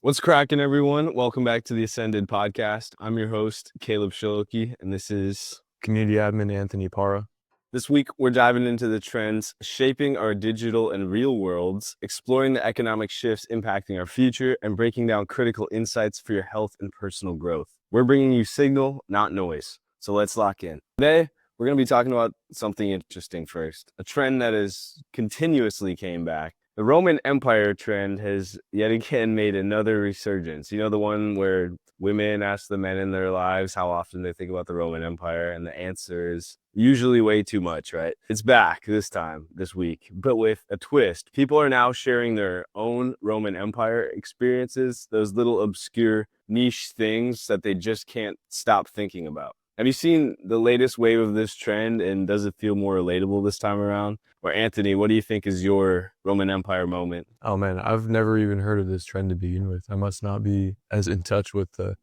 What's cracking, everyone? Welcome back to the Ascended podcast. I'm your host, Caleb Shiloki, and this is Community Admin Anthony Parra. this week. We're diving into the trends shaping our digital and real worlds, exploring the economic shifts impacting our future, and breaking down critical insights for your health and personal growth. We're bringing you signal, not noise. So let's lock in. Today, we're going to be talking about something interesting first, a trend that has continuously came back. The Roman Empire trend has yet again made another resurgence. You know, the one where women ask the men in their lives how often they think about the Roman Empire, and the answer is usually way too much, right? It's back this week, but with a twist. People are now sharing their own Roman Empire experiences, those little obscure niche things that they just can't stop thinking about. Have you seen the latest wave of this trend, and does it feel more relatable this time around? Or Anthony, what do you think is your Roman Empire moment? Oh man, I've never even heard of this trend to begin with. I must not be as in touch with the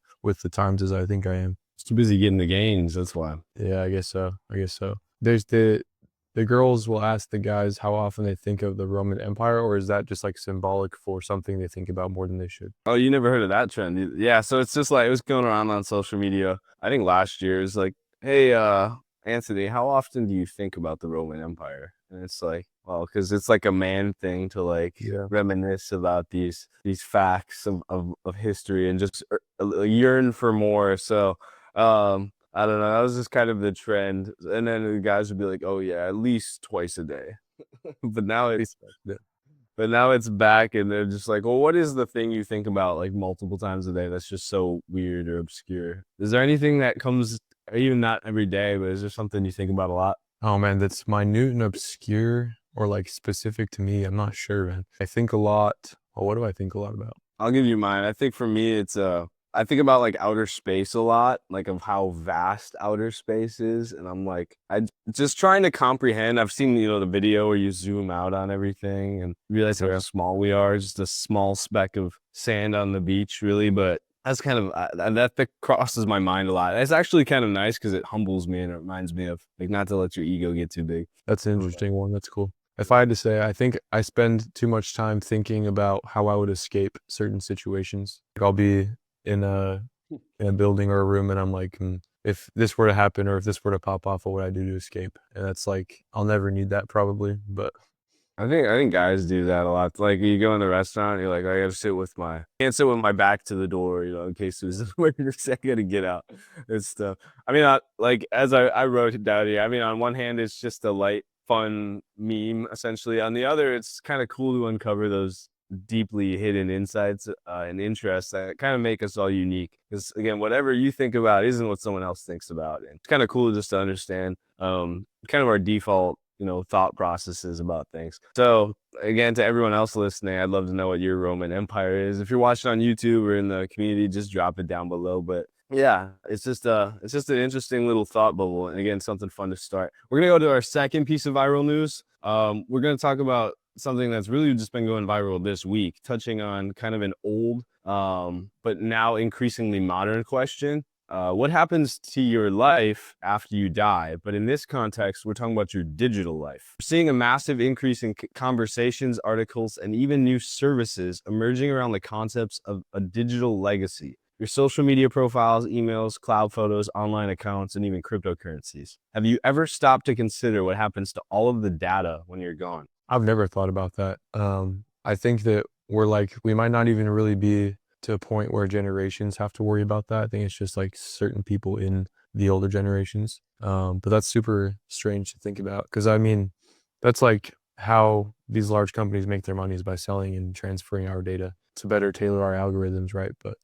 times as I think I am. Too busy getting the gains, that's why. Yeah, I guess so. There's the girls will ask the guys how often they think of the Roman Empire, or is that just like symbolic for something they think about more than they should? Oh, you never heard of that trend? Yeah, so it's just like it was going around on social media. I think last year is like, hey, Anthony, how often do you think about the Roman Empire? And it's like, well, because it's like a man thing to like reminisce about these facts of history and just yearn for more. So I don't know. That was just kind of the trend. And then the guys would be like, oh yeah, at least twice a day. but now it's but now it's back, and they're just like, well, what is the thing you think about like multiple times a day that's just so weird or obscure? Is there anything that comes, even not every day, but is there something you think about a lot? Oh man, that's minute and obscure or like specific to me. I'm not sure, man. I think a lot. Well, what do I think a lot about? I'll give you mine. I think for me, it's I think about like outer space a lot, like of how vast outer space is. And I'm like, I just trying to comprehend. I've seen, the video where you zoom out on everything and realize how small we are, just a small speck of sand on the beach, really. But that's kind of, that crosses my mind a lot. It's actually kind of nice because it humbles me and it reminds me of like not to let your ego get too big. That's an interesting one. That's cool. If I had to say, I think I spend too much time thinking about how I would escape certain situations. Like I'll be in a building or a room and I'm like, if this were to happen or if this were to pop off, what would I do to escape? And that's like, I'll never need that probably, but I think guys do that a lot. Like you go in the restaurant, you're like, I can't sit with my back to the door, in case there's a I gotta get out and stuff. I mean, like as I wrote it down here, I mean, on one hand, it's just a light, fun meme, essentially. On the other, it's kind of cool to uncover those deeply hidden insights and interests that kind of make us all unique. Because again, whatever you think about isn't what someone else thinks about. And it's kind of cool just to understand kind of our default thought processes about things. So again, to everyone else listening, I'd love to know what your Roman Empire is. If you're watching on YouTube or in the community, just drop it down below. But yeah, it's just an interesting little thought bubble, and again, something fun to start. We're gonna go to our second piece of viral news. We're gonna talk about something that's really just been going viral this week, touching on kind of an old but now increasingly modern question. What happens to your life after you die? But in this context, we're talking about your digital life. We're seeing a massive increase in conversations, articles, and even new services emerging around the concepts of a digital legacy. Your social media profiles, emails, cloud photos, online accounts, and even cryptocurrencies. Have you ever stopped to consider what happens to all of the data when you're gone? I've never thought about that. I think that we might not even really be to a point where generations have to worry about that. I think it's just like certain people in the older generations. But that's super strange to think about because I mean, that's like how these large companies make their money is by selling and transferring our data to better tailor our algorithms, right? But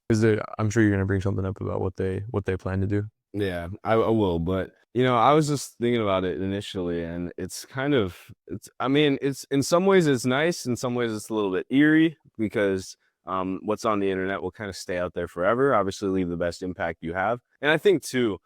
I'm sure you're going to bring something up about what they plan to do. Yeah, I will. But, I was just thinking about it initially, and it's in some ways it's nice. In some ways it's a little bit eerie because what's on the internet will kind of stay out there forever. Obviously, leave the best impact you have. And I think too,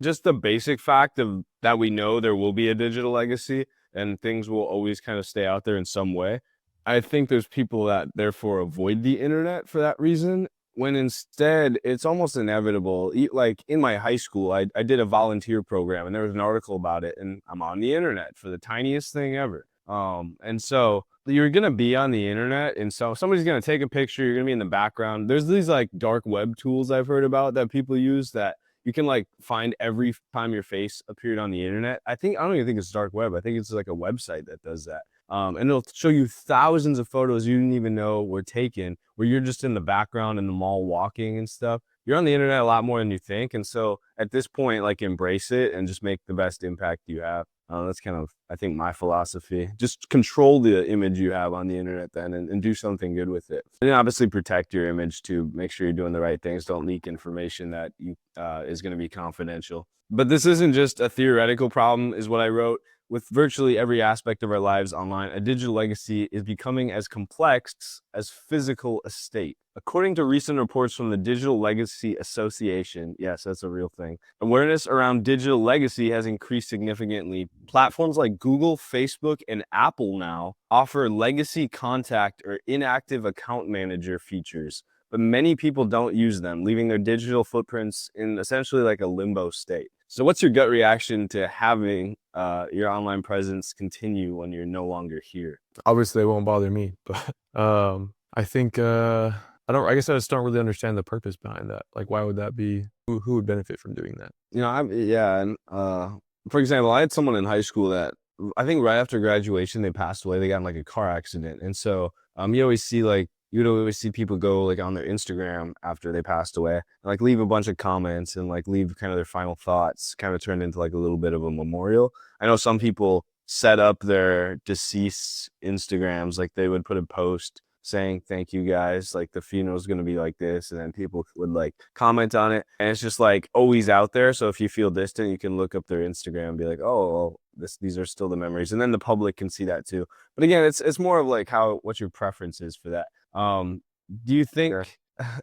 just the basic fact of that we know there will be a digital legacy and things will always kind of stay out there in some way. I think there's people that therefore avoid the internet for that reason, when instead it's almost inevitable. Like in my high school, I did a volunteer program and there was an article about it, and I'm on the internet for the tiniest thing ever. And so you're gonna be on the internet, and so somebody's gonna take a picture, you're gonna be in the background. There's these like dark web tools I've heard about that people use that you can like find every time your face appeared on the internet. I don't even think it's dark web. I think it's like a website that does that. And it'll show you thousands of photos you didn't even know were taken, where you're just in the background in the mall walking and stuff. You're on the internet a lot more than you think. And so at this point, like embrace it and just make the best impact you have. That's kind of, I think, my philosophy. Just control the image you have on the internet then and do something good with it. And obviously protect your image too. Make sure you're doing the right things. Don't leak information that you, is going to be confidential. But this isn't just a theoretical problem, is what I wrote. With virtually every aspect of our lives online, a digital legacy is becoming as complex as physical estate. According to recent reports from the Digital Legacy Association, yes, that's a real thing, awareness around digital legacy has increased significantly. Platforms like Google, Facebook, and Apple now offer legacy contact or inactive account manager features, but many people don't use them, leaving their digital footprints in essentially like a limbo state. So what's your gut reaction to having your online presence continue when you're no longer here? Obviously, it won't bother me, but I think I guess I just don't really understand the purpose behind that. Like, why would that be? Who would benefit from doing that? Yeah, and for example, I had someone in high school that I think right after graduation they passed away. They got in like a car accident, and so you'd always see people go like on their Instagram after they passed away, and, like leave a bunch of comments and like leave kind of their final thoughts, kind of turned into like a little bit of a memorial. I know some people set up their deceased Instagrams, like they would put a post saying thank you guys, like the funeral's going to be like this, and then people would like comment on it, and it's just like always out there. So if you feel distant, you can look up their Instagram and be like, oh well, these are still the memories, and then the public can see that too. But again, it's more of like what your preference is for that. Do you think, Sure.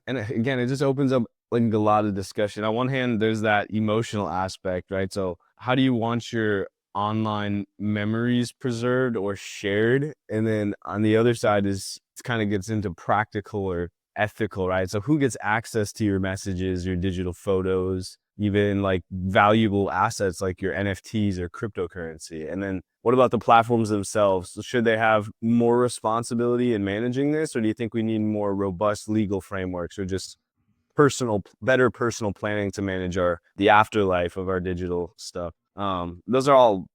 and again, it just opens up like a lot of discussion. On one hand, there's that emotional aspect, right? So how do you want your online memories preserved or shared? And then on the other side is it kind of gets into practical or ethical, right? So who gets access to your messages, your digital photos, even like valuable assets like your NFTs or cryptocurrency? And then what about the platforms themselves? Should they have more responsibility in managing this, or do you think we need more robust legal frameworks or just better personal planning to manage the afterlife of our digital stuff? Those are all,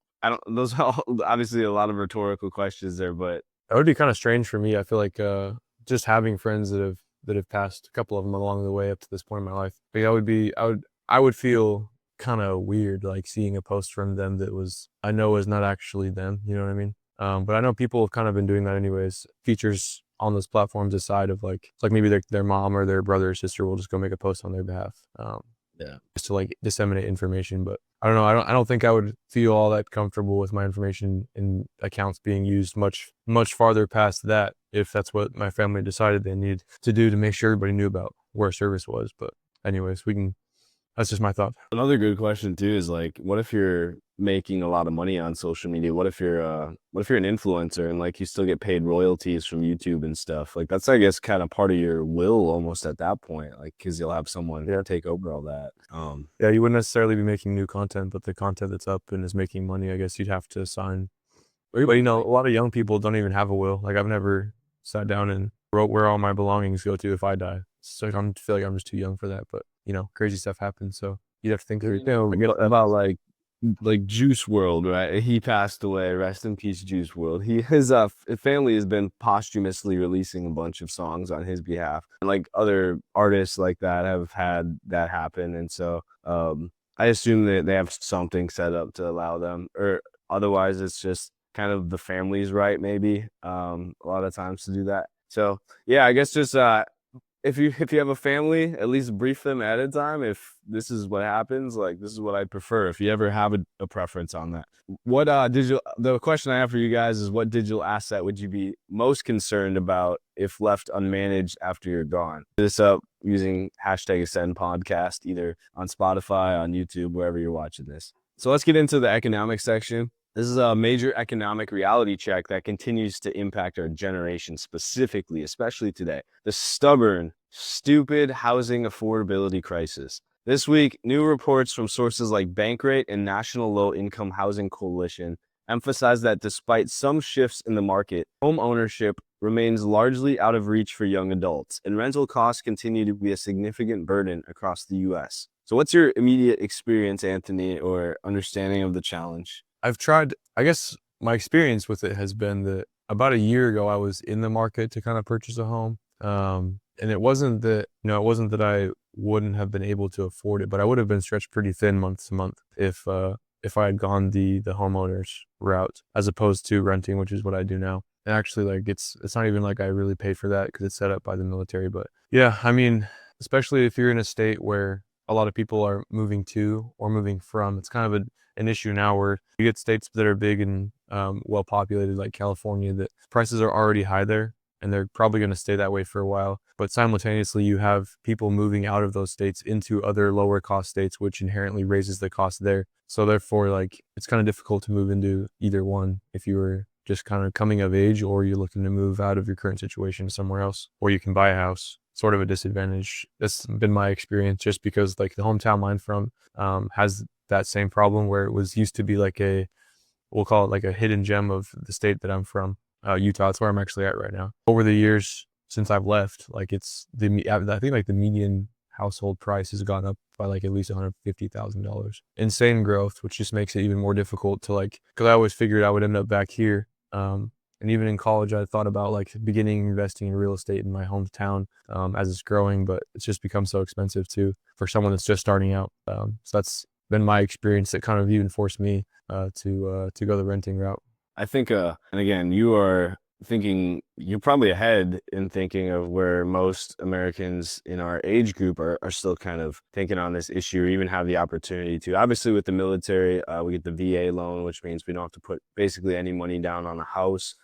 those are all obviously a lot of rhetorical questions there, but That would be kind of strange for me. I feel like just having friends that have passed, a couple of them along the way up to this point in my life. Like, I would feel kind of weird like seeing a post from them that I know is not actually them. You know what I mean? But I know people have kind of been doing that anyways. Features on those platforms aside of like it's like maybe their mom or their brother or sister will just go make a post on their behalf. yeah. Just to like disseminate information. But I don't know. I don't think I would feel all that comfortable with my information in accounts being used much farther past that if that's what my family decided they need to do to make sure everybody knew about where service was. But anyways, that's just my thought. Another good question too is like, what if you're making a lot of money on social media? What if you're an influencer and like you still get paid royalties from YouTube and stuff? Like that's, I guess, kind of part of your will almost at that point, like because you'll have someone take over all that. Yeah, you wouldn't necessarily be making new content, but the content that's up and is making money, I guess you'd have to sign. But a lot of young people don't even have a will. Like I've never sat down and wrote where all my belongings go to if I die. So I feel like I'm just too young for that. But crazy stuff happens. So you'd have to think through. About like Juice World, right? He passed away. Rest in peace, Juice World. His family has been posthumously releasing a bunch of songs on his behalf, and like other artists like that have had that happen. And so I assume that they have something set up to allow them, or otherwise it's just kind of the family's right, maybe a lot of times to do that. So yeah, I guess just if you have a family, at least brief them ahead of time. If this is what happens, like this is what I prefer. If you ever have a preference on that, what the question I have for you guys is, what digital asset would you be most concerned about if left unmanaged after you're gone? This up using #AscendPodcast, either on Spotify, on YouTube, wherever you're watching this. So let's get into the economic section. This is a major economic reality check that continues to impact our generation specifically, especially today. The stubborn, stupid housing affordability crisis. This week, new reports from sources like Bankrate and National Low Income Housing Coalition emphasized that despite some shifts in the market, home ownership remains largely out of reach for young adults, and rental costs continue to be a significant burden across the US. So, what's your immediate experience, Anthony, or understanding of the challenge? I've tried, I guess my experience with it has been that about a year ago, I was in the market to kind of purchase a home. And it wasn't that, it wasn't that I wouldn't have been able to afford it, but I would have been stretched pretty thin month to month if I had gone the homeowners route as opposed to renting, which is what I do now. And actually, like it's not even like I really paid for that because it's set up by the military. But yeah, I mean, especially if you're in a state where a lot of people are moving to or moving from, it's kind of an issue now where you get states that are big and well populated like California that prices are already high there and they're probably going to stay that way for a while. But simultaneously, you have people moving out of those states into other lower cost states, which inherently raises the cost there. So therefore, like it's kind of difficult to move into either one if you were just kind of coming of age or you're looking to move out of your current situation somewhere else, or you can buy a house. Sort of a disadvantage. That's been my experience just because like the hometown I'm from has that same problem where it was used to be like we'll call it like a hidden gem of the state that I'm from, Utah. That's where I'm actually at right now. Over the years since I've left, like I think like the median household price has gone up by like at least $150,000. Insane growth, which just makes it even more difficult to like, because I always figured I would end up back here. And even in college, I thought about like beginning investing in real estate in my hometown as it's growing, but it's just become so expensive too for someone that's just starting out. So that's been my experience that kind of even forced me to go the renting route. I think, and again, you're probably ahead in thinking of where most Americans in our age group are still kind of thinking on this issue or even have the opportunity to. Obviously, with the military, we get the VA loan, which means we don't have to put basically any money down on a house.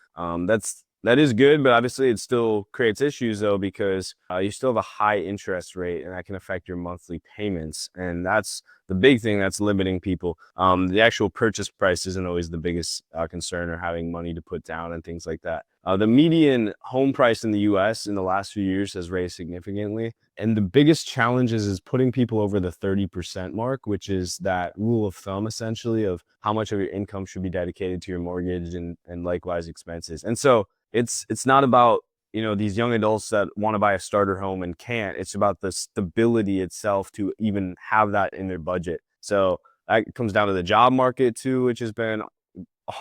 That is good, but obviously it still creates issues though because you still have a high interest rate, and that can affect your monthly payments, and that's the big thing that's limiting people. The actual purchase price isn't always the biggest concern, or having money to put down and things like that. The median home price in the U.S. in the last few years has raised significantly, and the biggest challenge is putting people over the 30% mark, which is that rule of thumb essentially of how much of your income should be dedicated to your mortgage and likewise expenses. And so it's not about these young adults that want to buy a starter home and can't. It's about the stability itself to even have that in their budget. So that comes down to the job market too, which has been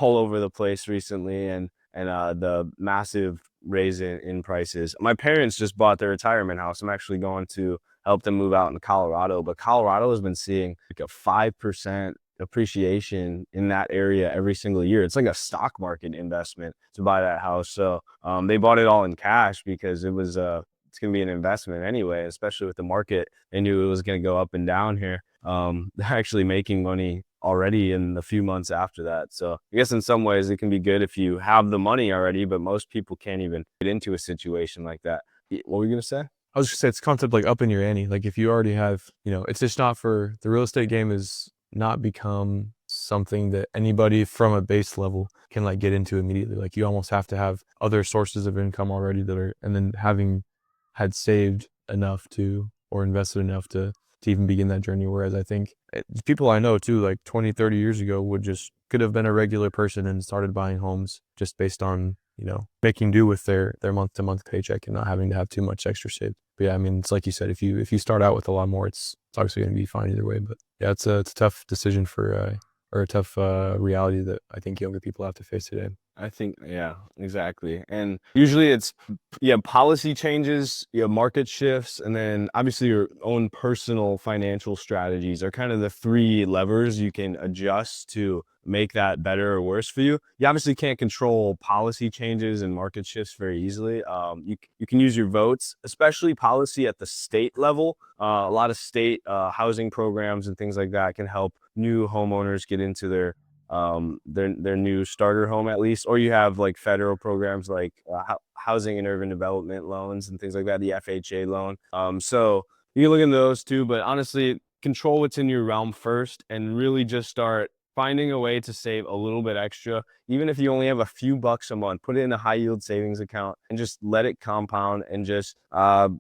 all over the place recently, and the massive raise in prices. My parents just bought their retirement house. I'm actually going to help them move out into Colorado, but Colorado has been seeing like a 5% appreciation in that area every single year. It's like a stock market investment to buy that house. So they bought it all in cash because it's going to be an investment anyway, especially with the market. They knew it was going to go up and down here. They're actually making money already in the few months after that. So I guess in some ways it can be good if you have the money already, but most people can't even get into a situation like that. What were you going to say? I was just say it's concept like up in your ante. Like if you already have, it's just not for the real estate game is not become something that anybody from a base level can like get into immediately. Like you almost have to have other sources of income already and then having had saved enough or invested enough to even begin that journey. Whereas I think people I know too, like 20, 30 years ago could have been a regular person and started buying homes just based on, making do with their month to month paycheck and not having to have too much extra saved. But yeah, I mean, it's like you said, if you start out with a lot more, it's obviously going to be fine either way. But yeah, it's a tough decision or a tough reality that I think younger people have to face today. I think, yeah, exactly. And usually it's, policy changes, market shifts, and then obviously your own personal financial strategies are kind of the three levers you can adjust to make that better or worse for you. You obviously can't control policy changes and market shifts very easily. You can use your votes, especially policy at the state level. A lot of state housing programs and things like that can help new homeowners get into their new starter home at least. Or you have like federal programs like housing and urban development loans and things like that, the FHA loan. So you can look into those too, but honestly, control what's in your realm first and really just start finding a way to save a little bit extra. Even if you only have a few bucks a month, put it in a high yield savings account and just let it compound and just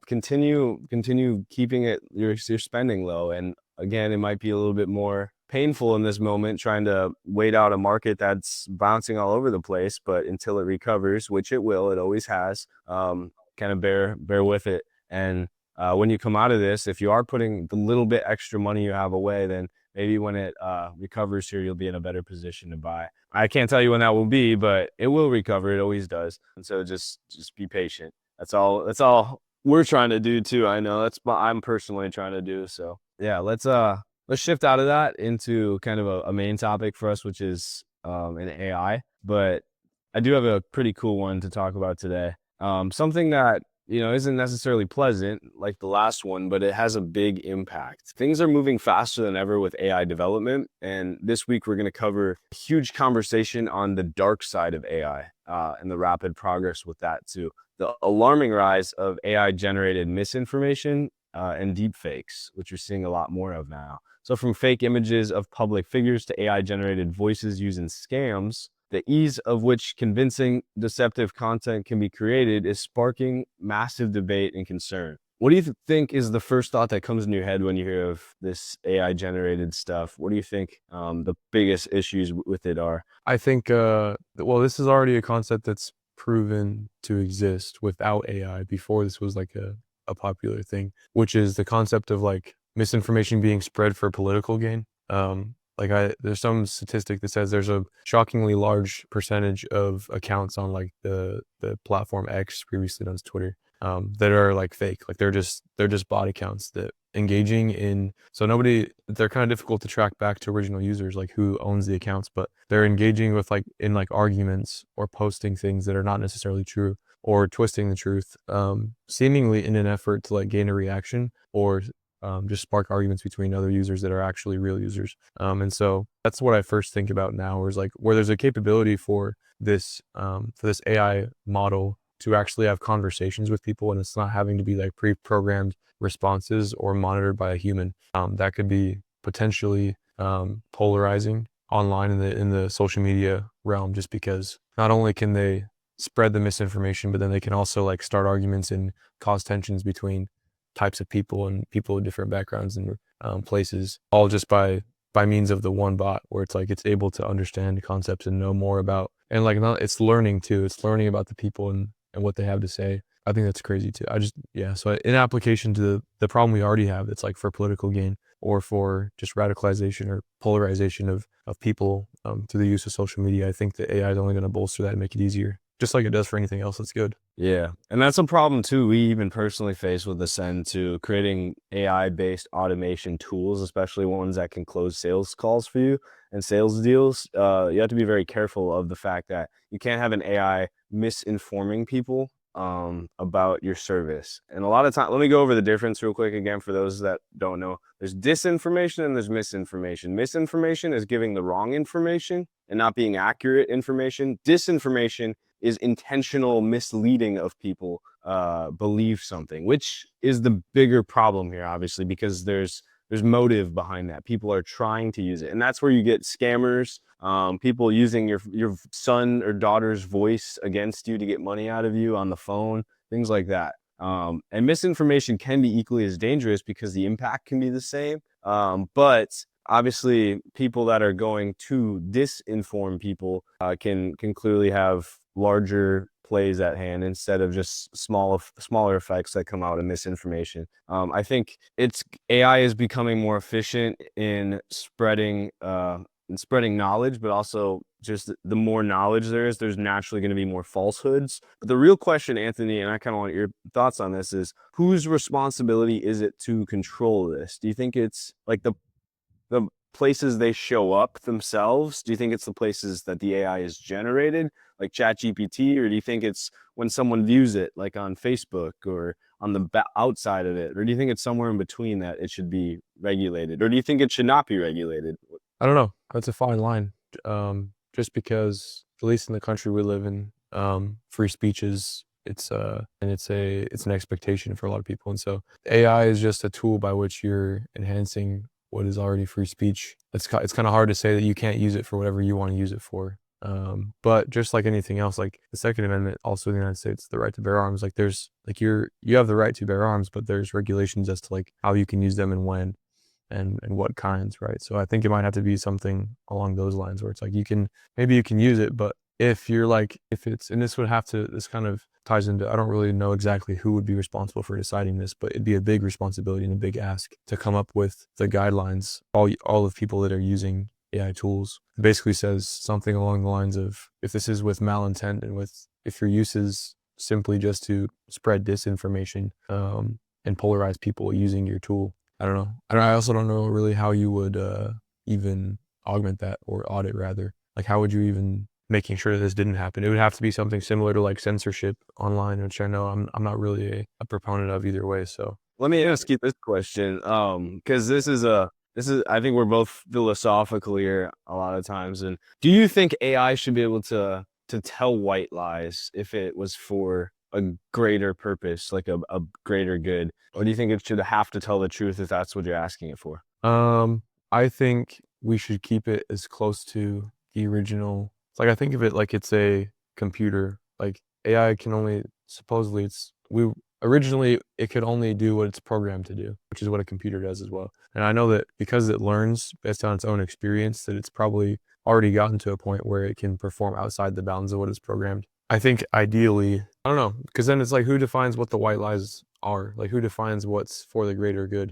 continue keeping your spending low. And again, it might be a little bit more painful in this moment trying to wait out a market that's bouncing all over the place, but until it recovers, which it will, it always has, kind of bear with it. And when you come out of this, if you are putting the little bit extra money you have away, then maybe when it recovers here, you'll be in a better position to buy. I can't tell you when that will be, but it will recover. It always does. And so just be patient. That's all we're trying to do too. I know that's what I'm personally trying to do. So yeah, let's shift out of that into kind of a main topic for us, which is an AI. But I do have a pretty cool one to talk about today. Something that isn't necessarily pleasant like the last one, but it has a big impact. Things are moving faster than ever with AI development, and this week we're going to cover a huge conversation on the dark side of AI and the rapid progress with that too. The alarming rise of AI-generated misinformation and deepfakes, which you're seeing a lot more of now. So from fake images of public figures to AI-generated voices used in scams, the ease of which convincing, deceptive content can be created is sparking massive debate and concern. What do you think is the first thought that comes in your head when you hear of this AI-generated stuff? What do you think the biggest issues with it are? I think, well, this is already a concept that's proven to exist without AI before this was like a popular thing, which is the concept of like misinformation being spread for political gain. There's some statistic that says there's a shockingly large percentage of accounts on like the platform X, previously known as Twitter, that are like fake. Like they're just bot accounts that engaging in, so they're kind of difficult to track back to original users, like who owns the accounts, but they're engaging with like in like arguments or posting things that are not necessarily true or twisting the truth, seemingly in an effort to like gain a reaction or just spark arguments between other users that are actually real users. And so that's what I first think about now, is like where there's a capability for this AI model to actually have conversations with people, and it's not having to be like pre-programmed responses or monitored by a human. That could be potentially polarizing online in the social media realm, just because not only can they spread the misinformation, but then they can also like start arguments and cause tensions between types of people and people with different backgrounds and places, all just by means of the one bot, where it's like it's able to understand concepts and know more about, and like not, it's learning too. It's learning about the people and what they have to say. I think that's crazy too. So in application to the problem we already have, it's like for political gain or for just radicalization or polarization of people through the use of social media, I think that AI is only going to bolster that and make it easier, just like it does for anything else that's good. Yeah. And that's a problem too we even personally face with Ascend to creating AI-based automation tools, especially ones that can close sales calls for you and sales deals. You have to be very careful of the fact that you can't have an AI misinforming people about your service. And a lot of time, let me go over the difference real quick again for those that don't know. There's disinformation and there's misinformation. Misinformation is giving the wrong information and not being accurate information. Disinformation is intentional misleading of people believe something, which is the bigger problem here, obviously, because there's motive behind that. People are trying to use it, and that's where you get scammers, people using your son or daughter's voice against you to get money out of you on the phone, things like that. And misinformation can be equally as dangerous because the impact can be the same. But obviously, people that are going to disinform people can clearly have larger plays at hand instead of just smaller effects that come out of misinformation. I think AI is becoming more efficient in spreading knowledge, but also just the more knowledge there's naturally going to be more falsehoods. But the real question, Anthony, and I kind of want your thoughts on this, is whose responsibility is it to control this? Do you think it's like the places they show up themselves? Do you think it's the places that the AI is generated, like ChatGPT, or do you think it's when someone views it, like on Facebook or on the outside of it, or do you think it's somewhere in between that it should be regulated, or do you think it should not be regulated? I don't know. That's a fine line. Just because, at least in the country we live in, free speech is it's an expectation for a lot of people, and so AI is just a tool by which you're enhancing what is already free speech. It's kind of hard to say that you can't use it for whatever you want to use it for. But just like anything else, like the Second Amendment, also in the United States, the right to bear arms, like there's like you have the right to bear arms, but there's regulations as to like how you can use them and when. and what kinds, right? So I think it might have to be something along those lines where it's like maybe you can use it, but if you're like, if it's, and this kind of ties into, I don't really know exactly who would be responsible for deciding this, but it'd be a big responsibility and a big ask to come up with the guidelines, all of people that are using AI tools. It basically says something along the lines of, if this is with malintent and if your use is simply just to spread disinformation, and polarize people using your tool. I don't know. I also don't know really how you would even augment that, or audit rather. Like, how would you even making sure that this didn't happen? It would have to be something similar to like censorship online, which I know I'm not really a proponent of either way. So Let me ask you this question, because this is I think we're both philosophical here a lot of times. And do you think AI should be able to tell white lies if it was for a greater purpose, like a greater good, or do you think it should have to tell the truth if that's what you're asking it for? I think we should keep it as close to the original. It's like, I think of it like it's a computer. Like AI can only, supposedly originally it could only do what it's programmed to do, which is what a computer does as well. And I know that because it learns based on its own experience, that it's probably already gotten to a point where it can perform outside the bounds of what is programmed. I think ideally, I don't know, because then it's like, who defines what the white lies are? Like, who defines what's for the greater good?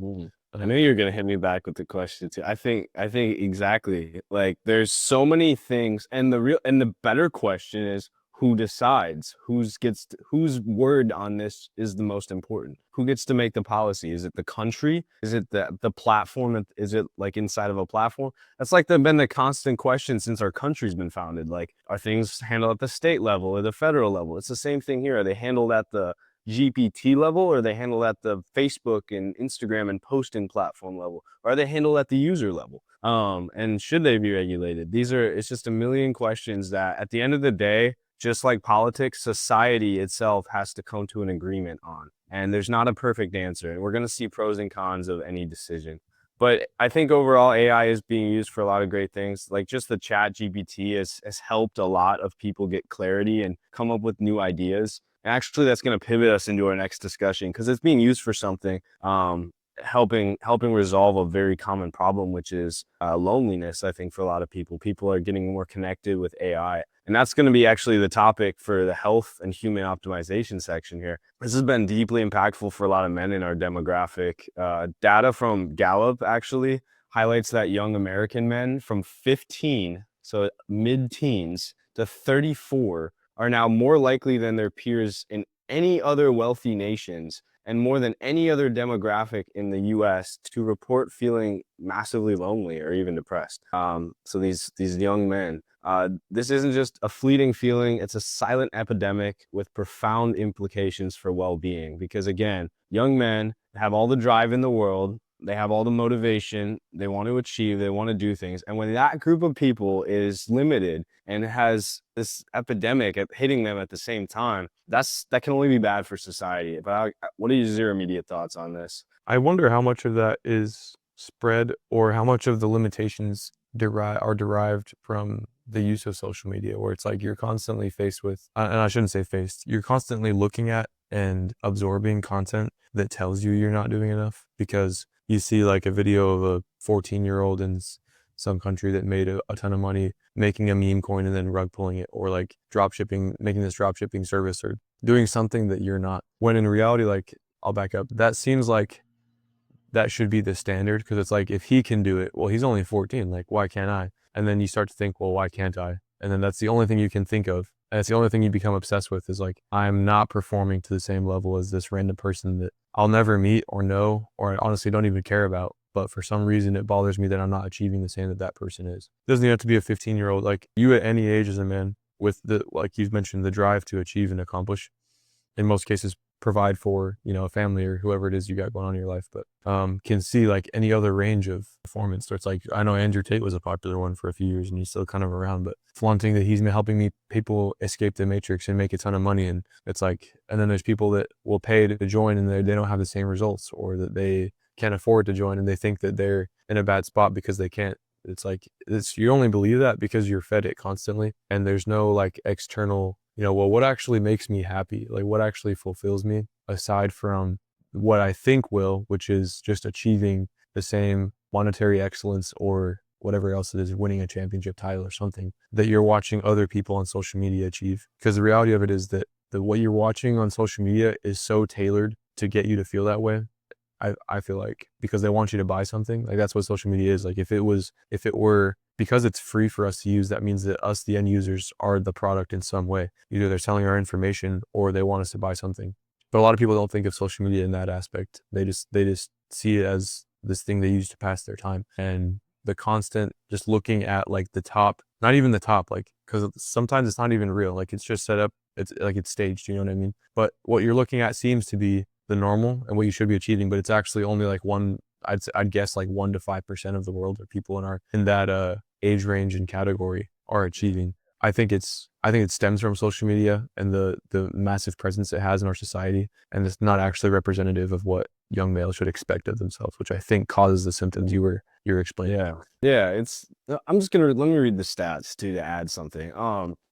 I knew you were gonna hit me back with the question too. I think exactly. Like there's so many things, and the better question is who decides, whose word on this is the most important. Who gets to make the policy? Is it the country? Is it the platform? Is it like inside of a platform? That's like been the constant question since our country's been founded. Like, are things handled at the state level or the federal level? It's the same thing here. Are they handled at the GPT level, or are they handled at the Facebook and Instagram and posting platform level? Or are they handled at the user level? And should they be regulated? It's just a million questions that at the end of the day, just like politics, society itself has to come to an agreement on. And there's not a perfect answer. And we're going to see pros and cons of any decision. But I think overall AI is being used for a lot of great things. Like just the chat GPT has helped a lot of people get clarity and come up with new ideas. And actually, that's going to pivot us into our next discussion because it's being used for something, helping resolve a very common problem, which is loneliness. I think for a lot of people are getting more connected with AI, and that's going to be actually the topic for the health and human optimization section here. This has been deeply impactful for a lot of men in our demographic. Data from Gallup actually highlights that young American men from 15, so mid-teens, to 34 are now more likely than their peers in any other wealthy nations and more than any other demographic in the US to report feeling massively lonely or even depressed. So these young men, this isn't just a fleeting feeling, it's a silent epidemic with profound implications for well-being. Because again, young men have all the drive in the world, they have all the motivation, they want to achieve, they want to do things. And when that group of people is limited and has this epidemic hitting them at the same time, that can only be bad for society. But what are your immediate thoughts on this? I wonder how much of that is spread, or how much of the limitations are derived from the use of social media, where it's like you're constantly faced with, and I shouldn't say faced, you're constantly looking at and absorbing content that tells you you're not doing enough, because you see like a video of a 14-year-old in some country that made a ton of money making a meme coin and then rug pulling it, or like making this drop shipping service, or doing something that you're not. When in reality, like, I'll back up. That seems like that should be the standard, because it's like, if he can do it, well, he's only 14, like, why can't I? And then you start to think, well, why can't I? And then that's the only thing you can think of. And it's the only thing you become obsessed with, is like, I'm not performing to the same level as this random person that I'll never meet or know, or I honestly don't even care about. But for some reason, it bothers me that I'm not achieving the same that person is. It doesn't even have to be a 15-year-old. Like, you at any age as a man, with like you've mentioned, the drive to achieve and accomplish, in most cases, provide for, a family or whoever it is you got going on in your life, but can see like any other range of performance. So it's like, I know Andrew Tate was a popular one for a few years and he's still kind of around, but flaunting that he's helping people escape the matrix and make a ton of money. And it's like, and then there's people that will pay to join and they don't have the same results, or that they can't afford to join and they think that they're in a bad spot because they can't. It's like, you only believe that because you're fed it constantly, and there's no like external, well, what actually makes me happy? Like, what actually fulfills me, aside from what I think will, which is just achieving the same monetary excellence or whatever else it is, winning a championship title or something that you're watching other people on social media achieve. Because the reality of it is that what you're watching on social media is so tailored to get you to feel that way. I feel like because they want you to buy something. Like that's what social media is. Like if it were because it's free for us to use, that means that us, the end users, are the product in some way. Either they're selling our information or they want us to buy something. But a lot of people don't think of social media in that aspect. They just see it as this thing they use to pass their time. And the constant just looking at like the top, not even the top, like because sometimes it's not even real. Like it's just set up. It's like it's staged. You know what I mean? But what you're looking at seems to be the normal and what you should be achieving, but it's actually only like I'd guess like 1 to 5% of the world or people in that age range and category are achieving. I think it stems from social media and the massive presence it has in our society, and it's not actually representative of what young males should expect of themselves, which I think causes the symptoms you were explaining. Yeah. I'm just gonna let me read the stats too to add something.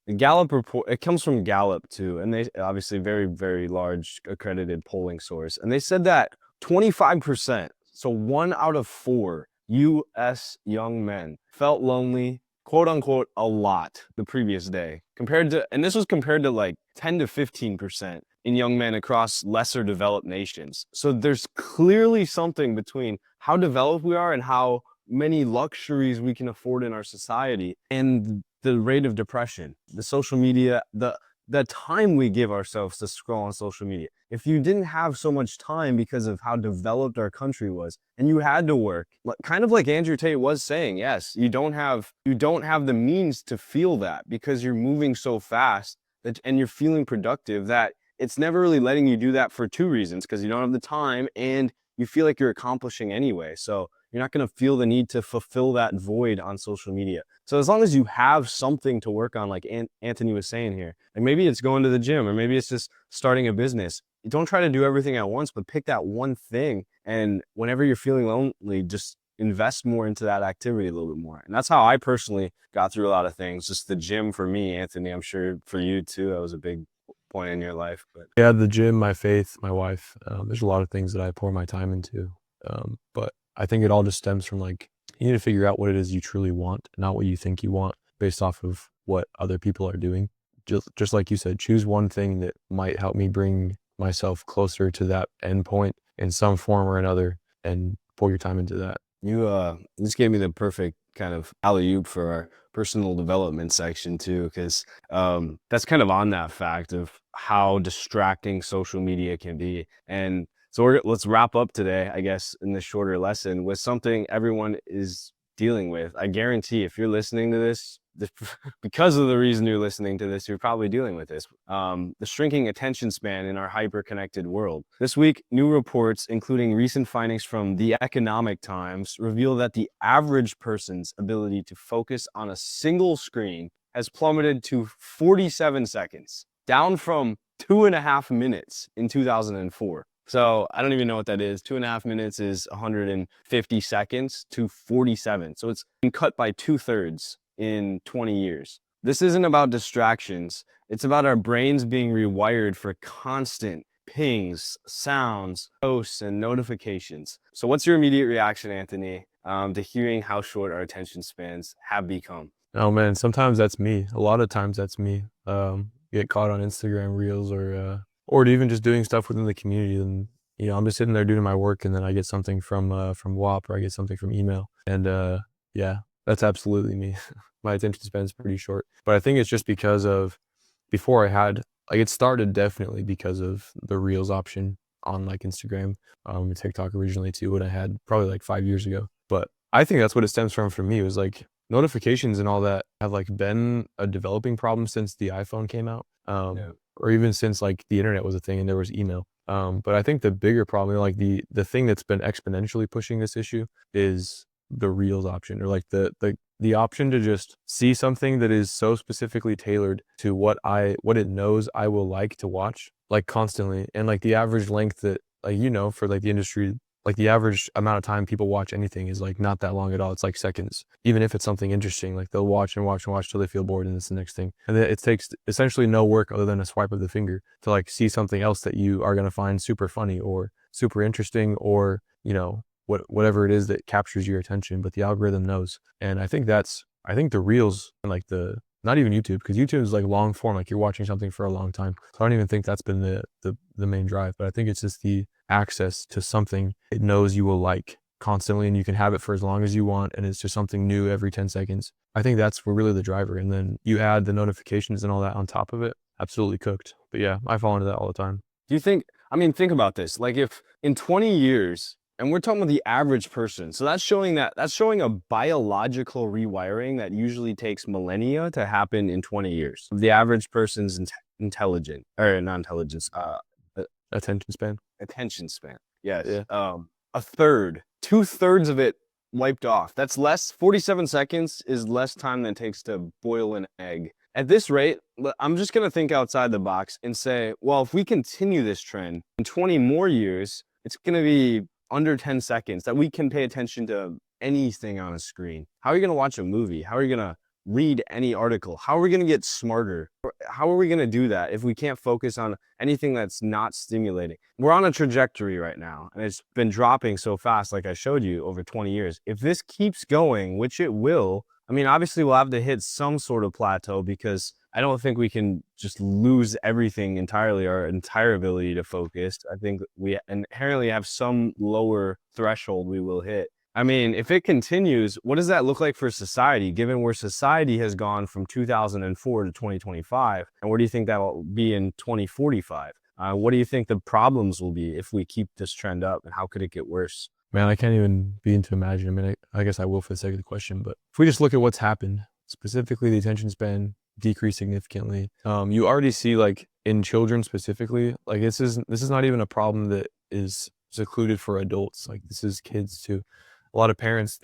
The Gallup report, it comes from Gallup too, and they obviously very, very large accredited polling source, and they said that 25%, so 1 out of 4 U.S. young men felt lonely, quote unquote, a lot the previous day, and this was compared to like 10 to 15% in young men across lesser developed nations. So there's clearly something between how developed we are and how many luxuries we can afford in our society and the rate of depression, the social media, the time we give ourselves to scroll on social media. If you didn't have so much time because of how developed our country was and you had to work, kind of like Andrew Tate was saying, yes, you don't have the means to feel that because you're moving so fast and you're feeling productive, that it's never really letting you do that for 2 reasons, because you don't have the time and you feel like you're accomplishing anyway. So you're not going to feel the need to fulfill that void on social media. So as long as you have something to work on, like Anthony was saying here, and maybe it's going to the gym, or maybe it's just starting a business. Don't try to do everything at once, but pick that one thing. And whenever you're feeling lonely, just invest more into that activity a little bit more. And that's how I personally got through a lot of things. Just the gym for me, Anthony, I'm sure for you too, that was a big point in your life. But Yeah, the gym, my faith, my wife. There's a lot of things that I pour my time into. But I think it all just stems from like, you need to figure out what it is you truly want, not what you think you want based off of what other people are doing. Just like you said, choose one thing that might help me bring myself closer to that end point in some form or another, and pour your time into that. you just gave me the perfect kind of alley-oop for our personal development section too, because that's kind of on that fact of how distracting social media can be. And so let's wrap up today, I guess, in this shorter lesson with something everyone is dealing with. I guarantee if you're listening to this, because of the reason you're listening to this, you're probably dealing with this. The shrinking attention span in our hyper-connected world. This week, new reports, including recent findings from the Economic Times, reveal that the average person's ability to focus on a single screen has plummeted to 47 seconds, down from 2.5 minutes in 2004. So I don't even know what that is. 2.5 minutes is 150 seconds to 47. So it's been cut by 2/3 in 20 years. This isn't about distractions. It's about our brains being rewired for constant pings, sounds, posts, and notifications. So what's your immediate reaction, Anthony, to hearing how short our attention spans have become? Oh man, sometimes that's me. A lot of times that's me. Get caught on Instagram Reels or even just doing stuff within the community. And I'm just sitting there doing my work, and then I get something from Whop, or I get something from email, and yeah, that's absolutely me. My attention span is pretty short, but I think it's just because of before I had like it started definitely because of the Reels option on like Instagram, and TikTok originally too, when I had probably like 5 years ago. But I think that's what it stems from for me. It was like notifications and all that have like been a developing problem since the iPhone came out, Yeah. or even since like the internet was a thing and there was email. But I think the bigger problem, like the thing that's been exponentially pushing this issue, is the Reels option, or like the option to just see something that is so specifically tailored to what it knows I will like to watch, like constantly. And like the average length that for like the industry, like the average amount of time people watch anything is like not that long at all. It's like seconds. Even if it's something interesting, like they'll watch and watch and watch till they feel bored, and it's the next thing. And then it takes essentially no work other than a swipe of the finger to like see something else that you are going to find super funny or super interesting, or whatever it is that captures your attention, but the algorithm knows. And I think the reels and like not even YouTube, because YouTube is like long form, like you're watching something for a long time. So I don't even think that's been the main drive, but I think it's just the access to something it knows you will like constantly, and you can have it for as long as you want, and it's just something new every 10 seconds. I think that's really the driver. And then you add the notifications and all that on top of it, absolutely cooked. But yeah, I fall into that all the time. Do you think, I mean, think about this. Like if in 20 years, and we're talking about the average person, so that's showing a biological rewiring that usually takes millennia to happen in 20 years. The average person's intelligent, or not intelligence, Attention span. attention span. Yes. Yeah. A third, 2/3 of it wiped off. That's less, 47 seconds is less time than it takes to boil an egg. At this rate, I'm just going to think outside the box and say, well, if we continue this trend in 20 more years, it's going to be under 10 seconds that we can pay attention to anything on a screen. How are you going to watch a movie? How are you going to read any article? How are we going to get smarter? How are we going to do that if we can't focus on anything that's not stimulating? We're on a trajectory right now, and it's been dropping so fast, like I showed you, over 20 years. If this keeps going, which it will, I mean, obviously we'll have to hit some sort of plateau, because I don't think we can just lose everything entirely, our entire ability to focus. I think we inherently have some lower threshold we will hit. I mean, if it continues, what does that look like for society, given where society has gone from 2004 to 2025? And where do you think that will be in 2045? What do you think the problems will be if we keep this trend up, and how could it get worse? Man, I can't even begin to imagine. I mean, I guess I will for the sake of the question, but if we just look at what's happened, specifically the attention span decreased significantly. You already see, like in children specifically, like this is not even a problem that is secluded for adults. Like this is kids too. A lot of parents,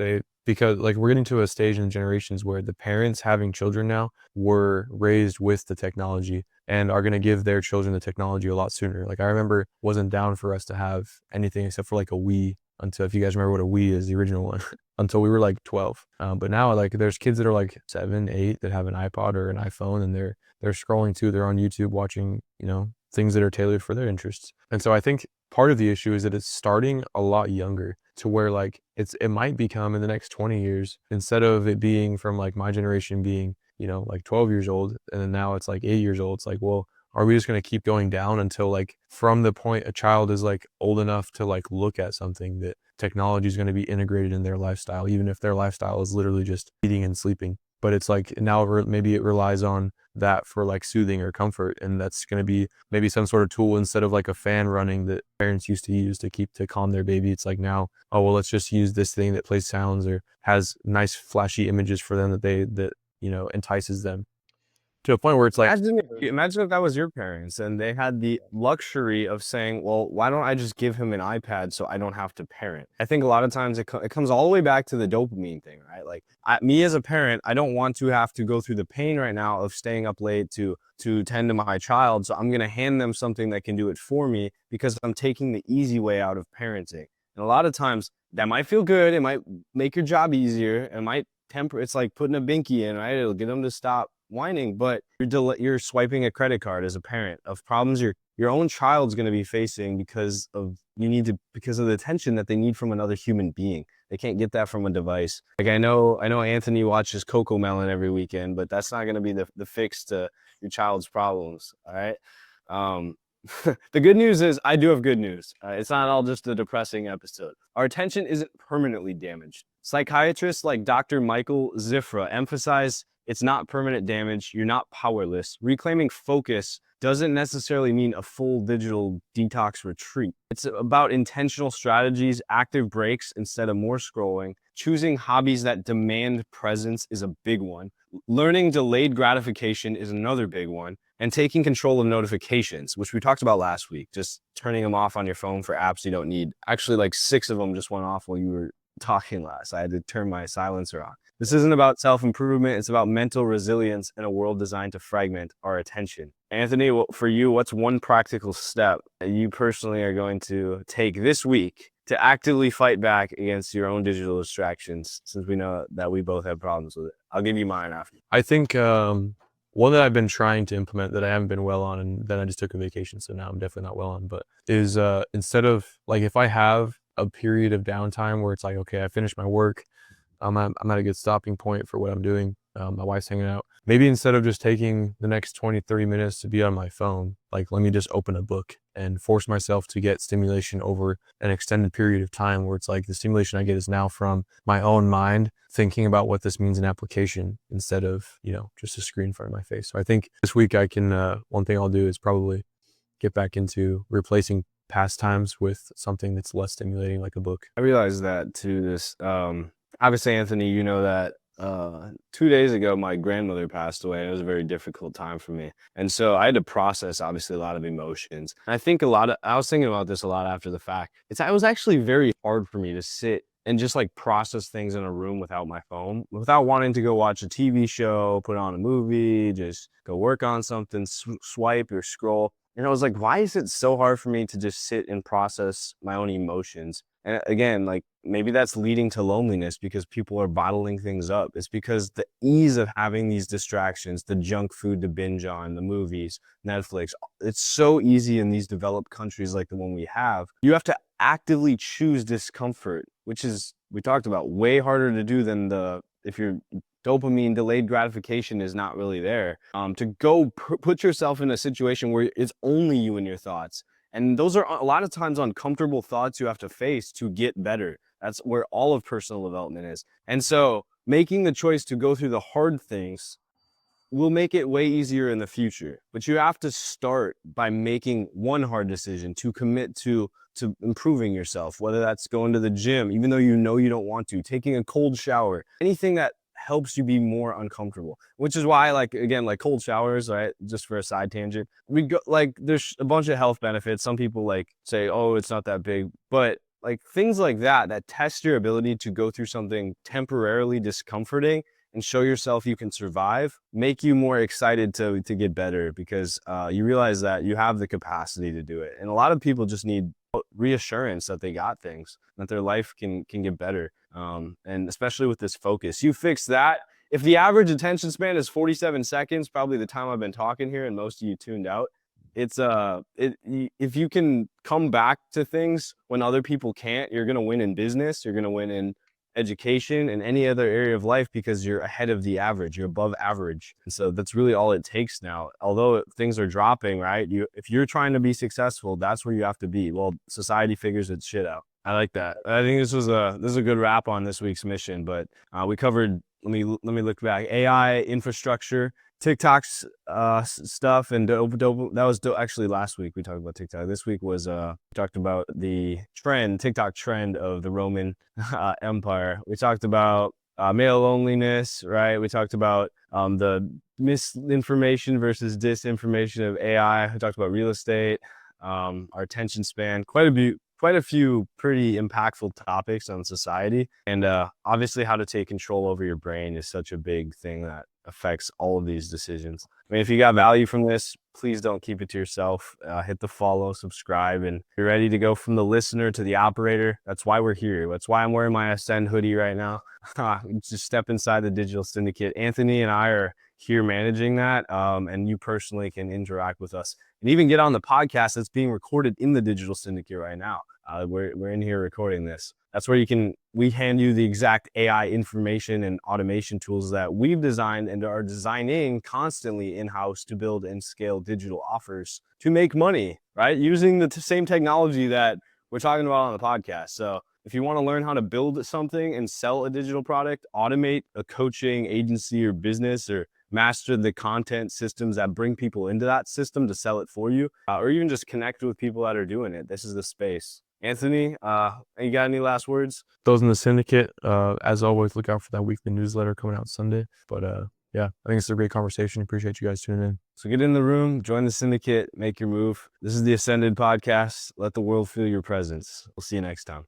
because like we're getting to a stage in generations where the parents having children now were raised with the technology and are going to give their children the technology a lot sooner. Like I remember wasn't down for us to have anything except for like a Wii, until, if you guys remember what a Wii is, the original one, until we were like 12. But now like there's kids that are like 7, 8 that have an iPod or an iPhone, and they're scrolling too. They're on YouTube watching, things that are tailored for their interests. And so I think part of the issue is that it's starting a lot younger, to where like it might become in the next 20 years, instead of it being from like my generation being, like 12 years old, and then now it's like 8 years old. It's like, well, are we just going to keep going down until like from the point a child is like old enough to like look at something, that technology is going to be integrated in their lifestyle, even if their lifestyle is literally just eating and sleeping? But it's like now maybe it relies on that for like soothing or comfort, and that's going to be maybe some sort of tool instead of like a fan running that parents used to use to calm their baby. It's like now, oh well, let's just use this thing that plays sounds or has nice flashy images for them that entices them, to a point where it's like, Imagine if that was your parents and they had the luxury of saying, well, why don't I just give him an iPad so I don't have to parent? I think a lot of times it comes all the way back to the dopamine thing, right? Like me as a parent, I don't want to have to go through the pain right now of staying up late to tend to my child. So I'm going to hand them something that can do it for me, because I'm taking the easy way out of parenting. And a lot of times that might feel good. It might make your job easier. It might temper. It's like putting a binky in, right? It'll get them to stop whining, but you're swiping a credit card as a parent of problems your own child's going to be facing because of the attention that they need from another human being. They can't get that from a device. Like I know Anthony watches Coco Melon every weekend, but that's not going to be the fix to your child's problems. All right. The good news is I do have good news. It's not all just a depressing episode. Our attention isn't permanently damaged. Psychiatrists like Dr. Michael Zifra emphasize it's not permanent damage. You're not powerless. Reclaiming focus doesn't necessarily mean a full digital detox retreat. It's about intentional strategies, active breaks instead of more scrolling. Choosing hobbies that demand presence is a big one. Learning delayed gratification is another big one. And taking control of notifications, which we talked about last week, just turning them off on your phone for apps you don't need. Actually, like 6 of them just went off while you were talking last. I had to turn my silencer on. This isn't about self-improvement. It's about mental resilience in a world designed to fragment our attention. Anthony, for you, what's one practical step that you personally are going to take this week to actively fight back against your own digital distractions, since we know that we both have problems with it? I'll give you mine after. I think one that I've been trying to implement that I haven't been well on, and then I just took a vacation, so now I'm definitely not well on, but is instead of like, if I have a period of downtime where it's like, okay, I finished my work. I'm at a good stopping point for what I'm doing. My wife's hanging out. Maybe instead of just taking the next 20, 30 minutes to be on my phone, like let me just open a book and force myself to get stimulation over an extended period of time where it's like the stimulation I get is now from my own mind thinking about what this means in application instead of, just a screen in front of my face. So I think this week I can, one thing I'll do is probably get back into replacing pastimes with something that's less stimulating, like a book. I realized that too. Obviously, Anthony, you know that 2 days ago, my grandmother passed away. It was a very difficult time for me. And so I had to process, obviously, a lot of emotions. And I think I was thinking about this a lot after the fact. It was actually very hard for me to sit and just like process things in a room without my phone, without wanting to go watch a TV show, put on a movie, just go work on something, swipe or scroll. And I was like, why is it so hard for me to just sit and process my own emotions? And again, like maybe that's leading to loneliness because people are bottling things up. It's because the ease of having these distractions, the junk food to binge on, the movies, Netflix, it's so easy in these developed countries like the one we have. You have to actively choose discomfort, which is, we talked about, way harder to do than if your dopamine delayed gratification is not really there. To go put yourself in a situation where it's only you and your thoughts. And those are a lot of times uncomfortable thoughts you have to face to get better. That's where all of personal development is. And so making the choice to go through the hard things will make it way easier in the future. But you have to start by making one hard decision to commit to improving yourself, whether that's going to the gym, even though you know you don't want to, taking a cold shower, anything that helps you be more uncomfortable, which is why, like, again, like cold showers, right? Just for a side tangent, we go, like, there's a bunch of health benefits. Some people like say, oh, it's not that big, but like things like that test your ability to go through something temporarily discomforting and show yourself you can survive, make you more excited to get better because you realize that you have the capacity to do it. And a lot of people just need reassurance that they got things, that their life can get better. And especially with this focus, you fix that. If the average attention span is 47 seconds, probably the time I've been talking here and most of you tuned out, if you can come back to things when other people can't, you're going to win in business, you're going to win in education and any other area of life because you're ahead of the average, you're above average. And so that's really all it takes now. Although things are dropping, right? If you're trying to be successful, that's where you have to be. Well, society figures its shit out. I like that. I think this is a good wrap on this week's mission, but we covered, let me look back, AI, infrastructure, TikTok's stuff, and that was actually last week we talked about TikTok. This week was we talked about the TikTok trend of the Roman Empire. We talked about male loneliness, right? We talked about the misinformation versus disinformation of AI. We talked about real estate, our attention span, quite a few pretty impactful topics on society. And obviously how to take control over your brain is such a big thing that affects all of these decisions. I mean, if you got value from this, please don't keep it to yourself. Hit the follow, subscribe, and you're ready to go from the listener to the operator. That's why we're here. That's why I'm wearing my Ascend hoodie right now. Just step inside the digital syndicate. Anthony and I are here managing that, and you personally can interact with us and even get on the podcast that's being recorded in the digital syndicate right now. We're in here recording this. That's where we hand you the exact AI information and automation tools that we've designed and are designing constantly in-house to build and scale digital offers to make money, right? Using the same technology that we're talking about on the podcast. So if you want to learn how to build something and sell a digital product, automate a coaching agency or business, or master the content systems that bring people into that system to sell it for you, or even just connect with people that are doing it, this is the space. Anthony, you got any last words? Those in the syndicate, as always, look out for that weekly newsletter coming out Sunday. But yeah, I think it's a great conversation. Appreciate you guys tuning in. So get in the room, join the syndicate, make your move. This is the Ascended Podcast. Let the world feel your presence. We'll see you next time.